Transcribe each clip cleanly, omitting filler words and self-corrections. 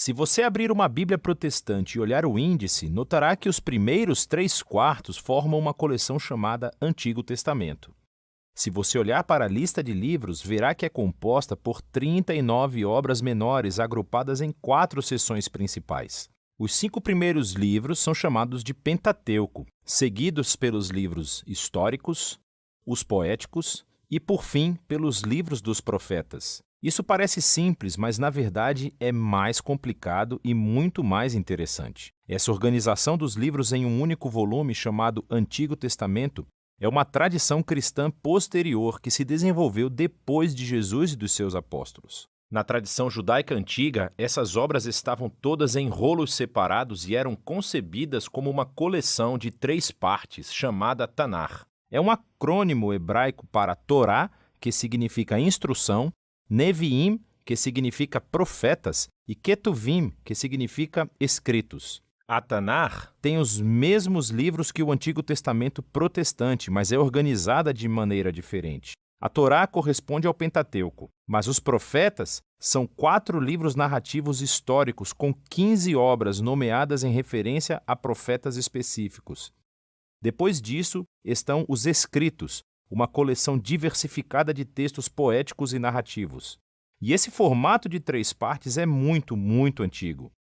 Se você abrir uma Bíblia protestante e olhar o índice, notará que os primeiros 3/4 formam uma coleção chamada Antigo Testamento. Se você olhar para a lista de livros, verá que é composta por 39 obras menores agrupadas em 4 seções principais. Os 5 primeiros livros são chamados de Pentateuco, seguidos pelos livros históricos, os poéticos e, por fim, pelos livros dos profetas. Isso parece simples, mas na verdade é mais complicado e muito mais interessante. Essa organização dos livros em um único volume, chamado Antigo Testamento, é uma tradição cristã posterior que se desenvolveu depois de Jesus e dos seus apóstolos. Na tradição judaica antiga, essas obras estavam todas em rolos separados e eram concebidas como uma coleção de 3 partes, chamada Tanar. É um acrônimo hebraico para Torá, que significa instrução, Neviim, que significa profetas, e Ketuvim, que significa escritos. A Tanar tem os mesmos livros que o Antigo Testamento protestante, mas é organizada de maneira diferente. A Torá corresponde ao Pentateuco, mas os profetas são 4 livros narrativos históricos com 15 obras nomeadas em referência a profetas específicos. Depois disso estão os escritos, uma coleção diversificada de textos poéticos e narrativos. E esse formato de 3 partes é muito antigo.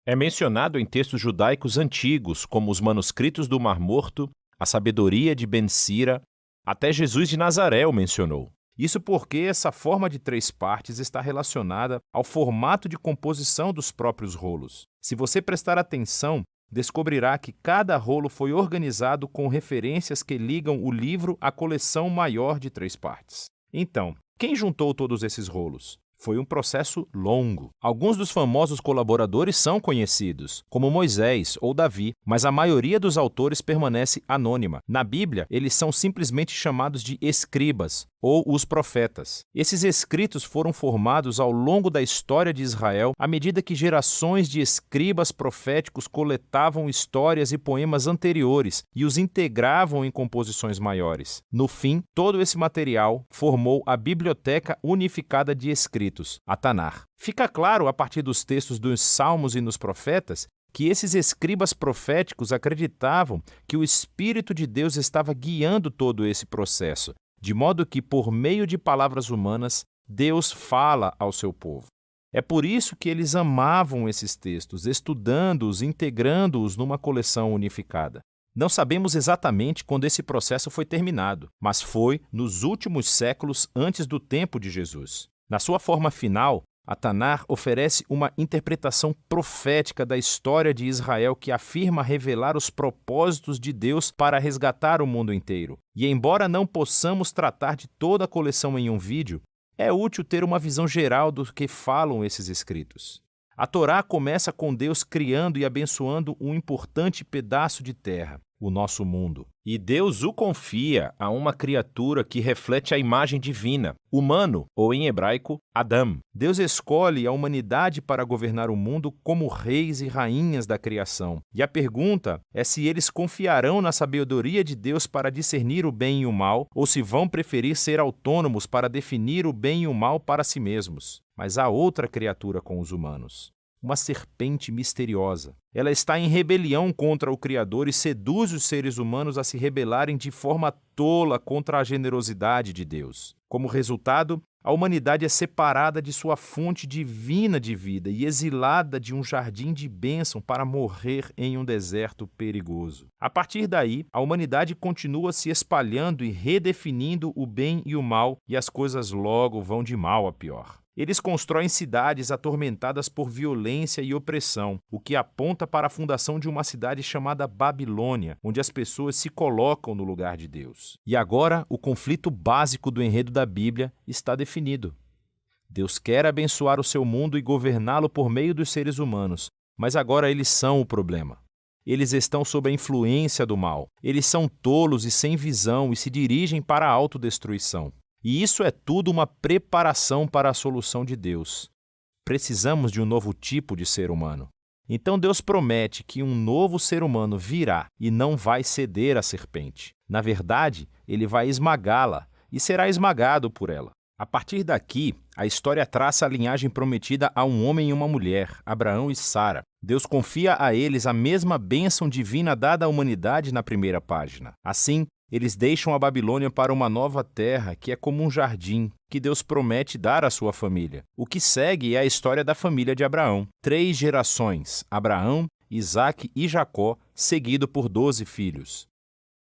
É mencionado em textos judaicos antigos, como os manuscritos do Mar Morto, a sabedoria de Ben-Sira, até Jesus de Nazaré o mencionou. Isso porque essa forma de 3 partes está relacionada ao formato de composição dos próprios rolos. Se você prestar atenção, descobrirá que cada rolo foi organizado com referências que ligam o livro à coleção maior de 3 partes. Então, quem juntou todos esses rolos? Foi um processo longo. Alguns dos famosos colaboradores são conhecidos, como Moisés ou Davi, mas a maioria dos autores permanece anônima. Na Bíblia, eles são simplesmente chamados de escribas, ou os profetas. Esses escritos foram formados ao longo da história de Israel à medida que gerações de escribas proféticos coletavam histórias e poemas anteriores e os integravam em composições maiores. No fim, todo esse material formou a Biblioteca Unificada de Escritos, a Tanar. Fica claro, a partir dos textos dos Salmos e nos Profetas, que esses escribas proféticos acreditavam que o Espírito de Deus estava guiando todo esse processo, de modo que, por meio de palavras humanas, Deus fala ao seu povo. É por isso que eles amavam esses textos, estudando-os, integrando-os numa coleção unificada. Não sabemos exatamente quando esse processo foi terminado, mas foi nos últimos séculos antes do tempo de Jesus. Na sua forma final, a Tanar oferece uma interpretação profética da história de Israel que afirma revelar os propósitos de Deus para resgatar o mundo inteiro. E embora não possamos tratar de toda a coleção em um vídeo, é útil ter uma visão geral do que falam esses escritos. A Torá começa com Deus criando e abençoando um importante pedaço de terra, o nosso mundo. E Deus o confia a uma criatura que reflete a imagem divina, humano, ou em hebraico, Adam. Deus escolhe a humanidade para governar o mundo como reis e rainhas da criação. E a pergunta é se eles confiarão na sabedoria de Deus para discernir o bem e o mal, ou se vão preferir ser autônomos para definir o bem e o mal para si mesmos. Mas há outra criatura com os humanos. Uma serpente misteriosa. Ela está em rebelião contra o Criador e seduz os seres humanos a se rebelarem de forma tola contra a generosidade de Deus. Como resultado, a humanidade é separada de sua fonte divina de vida e exilada de um jardim de bênção para morrer em um deserto perigoso. A partir daí, a humanidade continua se espalhando e redefinindo o bem e o mal, e as coisas logo vão de mal a pior. Eles constroem cidades atormentadas por violência e opressão, o que aponta para a fundação de uma cidade chamada Babilônia, onde as pessoas se colocam no lugar de Deus. E agora, o conflito básico do enredo da Bíblia está definido. Deus quer abençoar o seu mundo e governá-lo por meio dos seres humanos, mas agora eles são o problema. Eles estão sob a influência do mal. Eles são tolos e sem visão e se dirigem para a autodestruição. E isso é tudo uma preparação para a solução de Deus. Precisamos de um novo tipo de ser humano. Então Deus promete que um novo ser humano virá e não vai ceder à serpente. Na verdade, ele vai esmagá-la e será esmagado por ela. A partir daqui, a história traça a linhagem prometida a um homem e uma mulher, Abraão e Sara. Deus confia a eles a mesma bênção divina dada à humanidade na primeira página. Assim, eles deixam a Babilônia para uma nova terra, que é como um jardim, que Deus promete dar à sua família. O que segue é a história da família de Abraão. 3 gerações, Abraão, Isaque e Jacó, seguido por 12 filhos.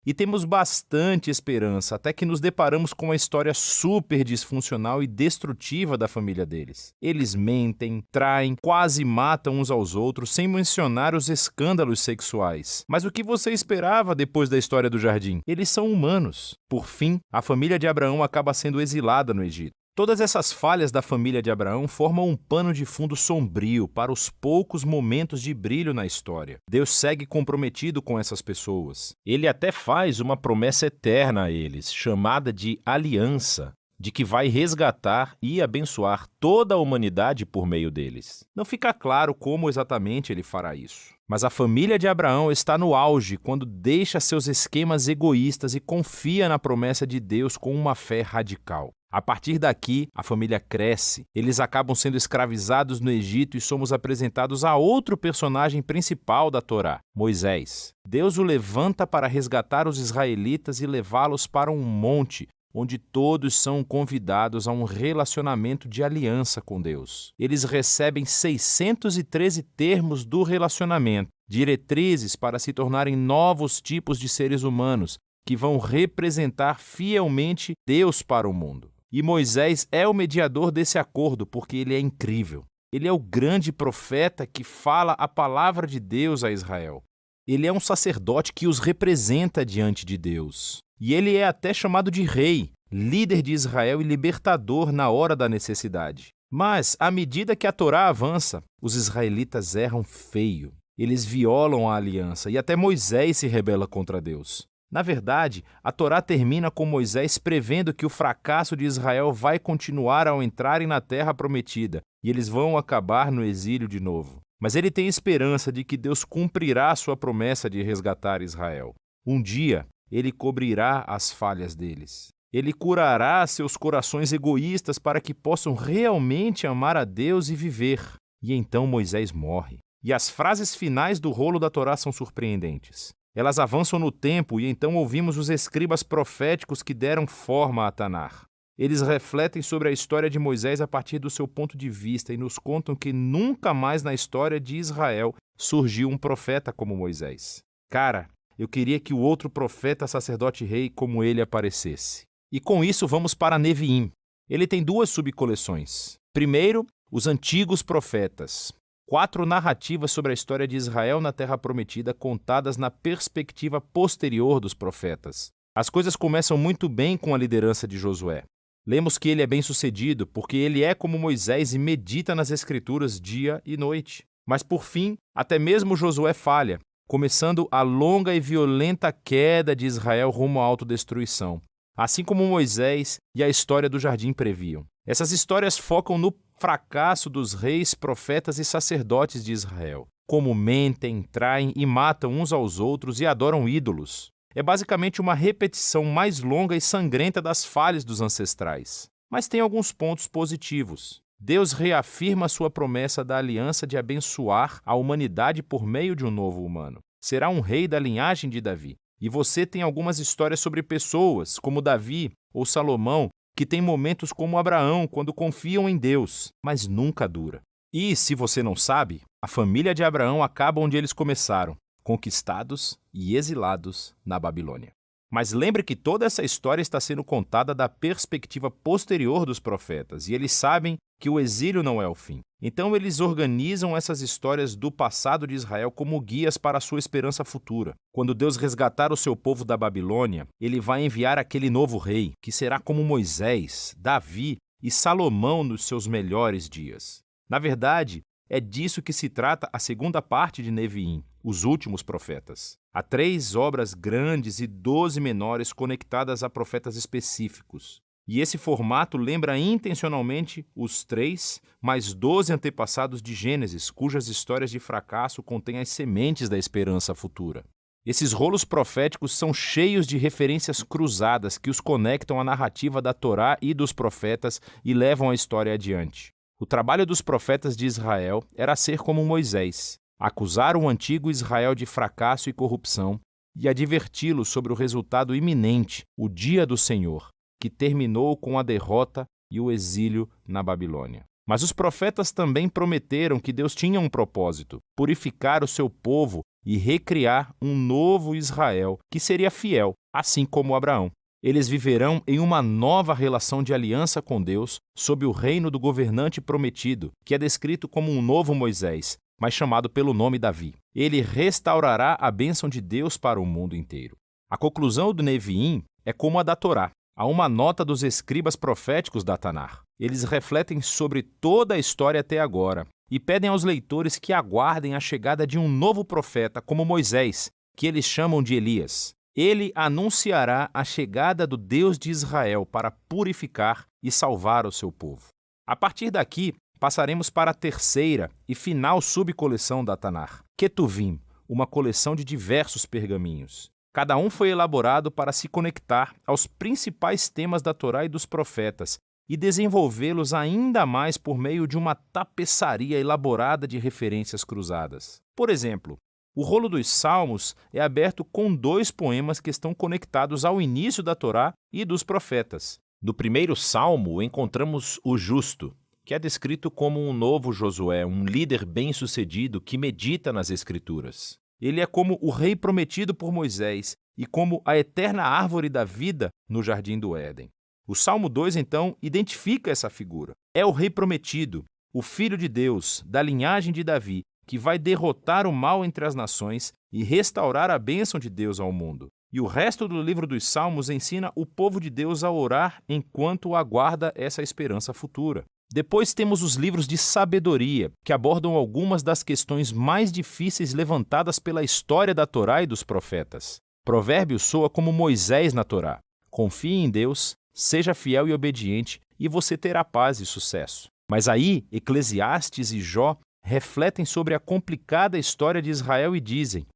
E temos bastante esperança, até que nos deparamos com a história super disfuncional e destrutiva da família deles. Eles mentem, traem, quase matam uns aos outros, sem mencionar os escândalos sexuais. Mas o que você esperava depois da história do jardim? Eles são humanos. Por fim, a família de Abraão acaba sendo exilada no Egito. Todas essas falhas da família de Abraão formam um pano de fundo sombrio para os poucos momentos de brilho na história. Deus segue comprometido com essas pessoas. Ele até faz uma promessa eterna a eles, chamada de aliança, de que vai resgatar e abençoar toda a humanidade por meio deles. Não fica claro como exatamente ele fará isso. Mas a família de Abraão está no auge quando deixa seus esquemas egoístas e confia na promessa de Deus com uma fé radical. A partir daqui, a família cresce, eles acabam sendo escravizados no Egito e somos apresentados a outro personagem principal da Torá, Moisés. Deus o levanta para resgatar os israelitas e levá-los para um monte, onde todos são convidados a um relacionamento de aliança com Deus. Eles recebem 613 termos do relacionamento, diretrizes para se tornarem novos tipos de seres humanos, que vão representar fielmente Deus para o mundo. E Moisés é o mediador desse acordo, porque ele é incrível. Ele é o grande profeta que fala a palavra de Deus a Israel. Ele é um sacerdote que os representa diante de Deus. E ele é até chamado de rei, líder de Israel e libertador na hora da necessidade. Mas, à medida que a Torá avança, os israelitas erram feio. Eles violam a aliança e até Moisés se rebela contra Deus. Na verdade, a Torá termina com Moisés prevendo que o fracasso de Israel vai continuar ao entrarem na terra prometida e eles vão acabar no exílio de novo. Mas ele tem esperança de que Deus cumprirá sua promessa de resgatar Israel. Um dia, ele cobrirá as falhas deles. Ele curará seus corações egoístas para que possam realmente amar a Deus e viver. E então Moisés morre. E as frases finais do rolo da Torá são surpreendentes. Elas avançam no tempo e então ouvimos os escribas proféticos que deram forma a Tanar. Eles refletem sobre a história de Moisés a partir do seu ponto de vista e nos contam que nunca mais na história de Israel surgiu um profeta como Moisés. Cara, eu queria que o outro profeta, sacerdote rei como ele aparecesse. E com isso vamos para Neviim. Ele tem 2 subcoleções. Primeiro, os antigos profetas. 4 narrativas sobre a história de Israel na Terra Prometida contadas na perspectiva posterior dos profetas. As coisas começam muito bem com a liderança de Josué. Lemos que ele é bem-sucedido porque ele é como Moisés e medita nas Escrituras dia e noite. Mas por fim, até mesmo Josué falha, começando a longa e violenta queda de Israel rumo à autodestruição, assim como Moisés e a história do jardim previam. Essas histórias focam no fracasso dos reis, profetas e sacerdotes de Israel, como mentem, traem e matam uns aos outros e adoram ídolos. É basicamente uma repetição mais longa e sangrenta das falhas dos ancestrais. Mas tem alguns pontos positivos. Deus reafirma sua promessa da aliança de abençoar a humanidade por meio de um novo humano. Será um rei da linhagem de Davi. E você tem algumas histórias sobre pessoas, como Davi ou Salomão, que têm momentos como Abraão, quando confiam em Deus, mas nunca dura. E, se você não sabe, a família de Abraão acaba onde eles começaram, conquistados e exilados na Babilônia. Mas lembre que toda essa história está sendo contada da perspectiva posterior dos profetas, e eles sabem que o exílio não é o fim. Então eles organizam essas histórias do passado de Israel como guias para a sua esperança futura. Quando Deus resgatar o seu povo da Babilônia, ele vai enviar aquele novo rei, que será como Moisés, Davi e Salomão nos seus melhores dias. Na verdade, é disso que se trata a segunda parte de Neviim, os últimos profetas. Há 3 obras grandes e 12 menores conectadas a profetas específicos. E esse formato lembra intencionalmente os 3 mais 12 antepassados de Gênesis, cujas histórias de fracasso contêm as sementes da esperança futura. Esses rolos proféticos são cheios de referências cruzadas que os conectam à narrativa da Torá e dos profetas e levam a história adiante. O trabalho dos profetas de Israel era ser como Moisés, acusar o antigo Israel de fracasso e corrupção e adverti-lo sobre o resultado iminente, o dia do Senhor, que terminou com a derrota e o exílio na Babilônia. Mas os profetas também prometeram que Deus tinha um propósito: purificar o seu povo e recriar um novo Israel que seria fiel, assim como Abraão. Eles viverão em uma nova relação de aliança com Deus, sob o reino do governante prometido, que é descrito como um novo Moisés, mas chamado pelo nome Davi. Ele restaurará a bênção de Deus para o mundo inteiro. A conclusão do Neviim é como a da Torá. Há uma nota dos escribas proféticos da Tanar. Eles refletem sobre toda a história até agora e pedem aos leitores que aguardem a chegada de um novo profeta como Moisés, que eles chamam de Elias. Ele anunciará a chegada do Deus de Israel para purificar e salvar o seu povo. A partir daqui, passaremos para a terceira e final subcoleção da Tanar, Ketuvim, uma coleção de diversos pergaminhos. Cada um foi elaborado para se conectar aos principais temas da Torá e dos profetas e desenvolvê-los ainda mais por meio de uma tapeçaria elaborada de referências cruzadas. Por exemplo, o rolo dos Salmos é aberto com 2 poemas que estão conectados ao início da Torá e dos profetas. No primeiro salmo, encontramos o justo, que é descrito como um novo Josué, um líder bem-sucedido que medita nas Escrituras. Ele é como o rei prometido por Moisés e como a eterna árvore da vida no Jardim do Éden. O Salmo 2, então, identifica essa figura. É o rei prometido, o Filho de Deus, da linhagem de Davi, que vai derrotar o mal entre as nações e restaurar a bênção de Deus ao mundo. E o resto do livro dos Salmos ensina o povo de Deus a orar enquanto aguarda essa esperança futura. Depois temos os livros de sabedoria, que abordam algumas das questões mais difíceis levantadas pela história da Torá e dos profetas. Provérbios soa como Moisés na Torá. Confie em Deus, seja fiel e obediente, e você terá paz e sucesso. Mas aí, Eclesiastes e Jó refletem sobre a complicada história de Israel e dizem: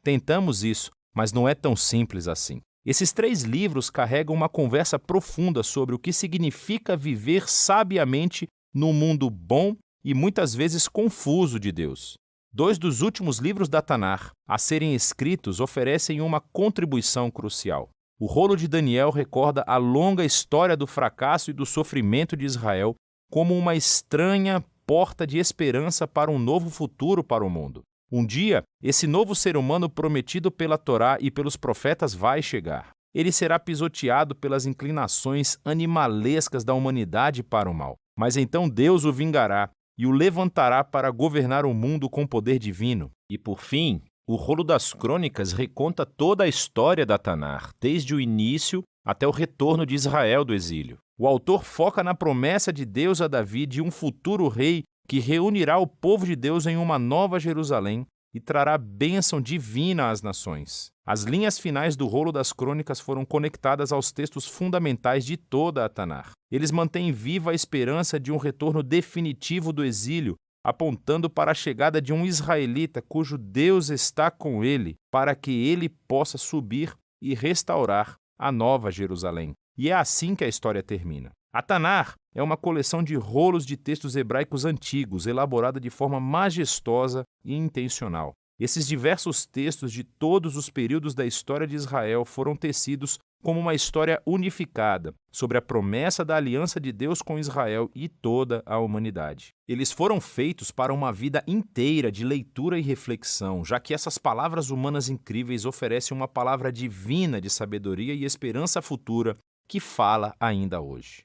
tentamos isso, mas não é tão simples assim. Esses 3 livros carregam uma conversa profunda sobre o que significa viver sabiamente num mundo bom e muitas vezes confuso de Deus. 2 dos últimos livros da Tanar a serem escritos oferecem uma contribuição crucial. O rolo de Daniel recorda a longa história do fracasso e do sofrimento de Israel como uma estranha porta de esperança para um novo futuro para o mundo. Um dia, esse novo ser humano prometido pela Torá e pelos profetas vai chegar. Ele será pisoteado pelas inclinações animalescas da humanidade para o mal. Mas então Deus o vingará e o levantará para governar o mundo com poder divino. E por fim, o rolo das crônicas reconta toda a história da Tanar, desde o início até o retorno de Israel do exílio. O autor foca na promessa de Deus a Davi de um futuro rei que reunirá o povo de Deus em uma nova Jerusalém e trará bênção divina às nações. As linhas finais do rolo das crônicas foram conectadas aos textos fundamentais de toda a Tanar. Eles mantêm viva a esperança de um retorno definitivo do exílio, apontando para a chegada de um israelita cujo Deus está com ele, para que ele possa subir e restaurar a nova Jerusalém. E é assim que a história termina. A Tanar é uma coleção de rolos de textos hebraicos antigos, elaborada de forma majestosa e intencional. Esses diversos textos de todos os períodos da história de Israel foram tecidos como uma história unificada sobre a promessa da aliança de Deus com Israel e toda a humanidade. Eles foram feitos para uma vida inteira de leitura e reflexão, já que essas palavras humanas incríveis oferecem uma palavra divina de sabedoria e esperança futura que fala ainda hoje.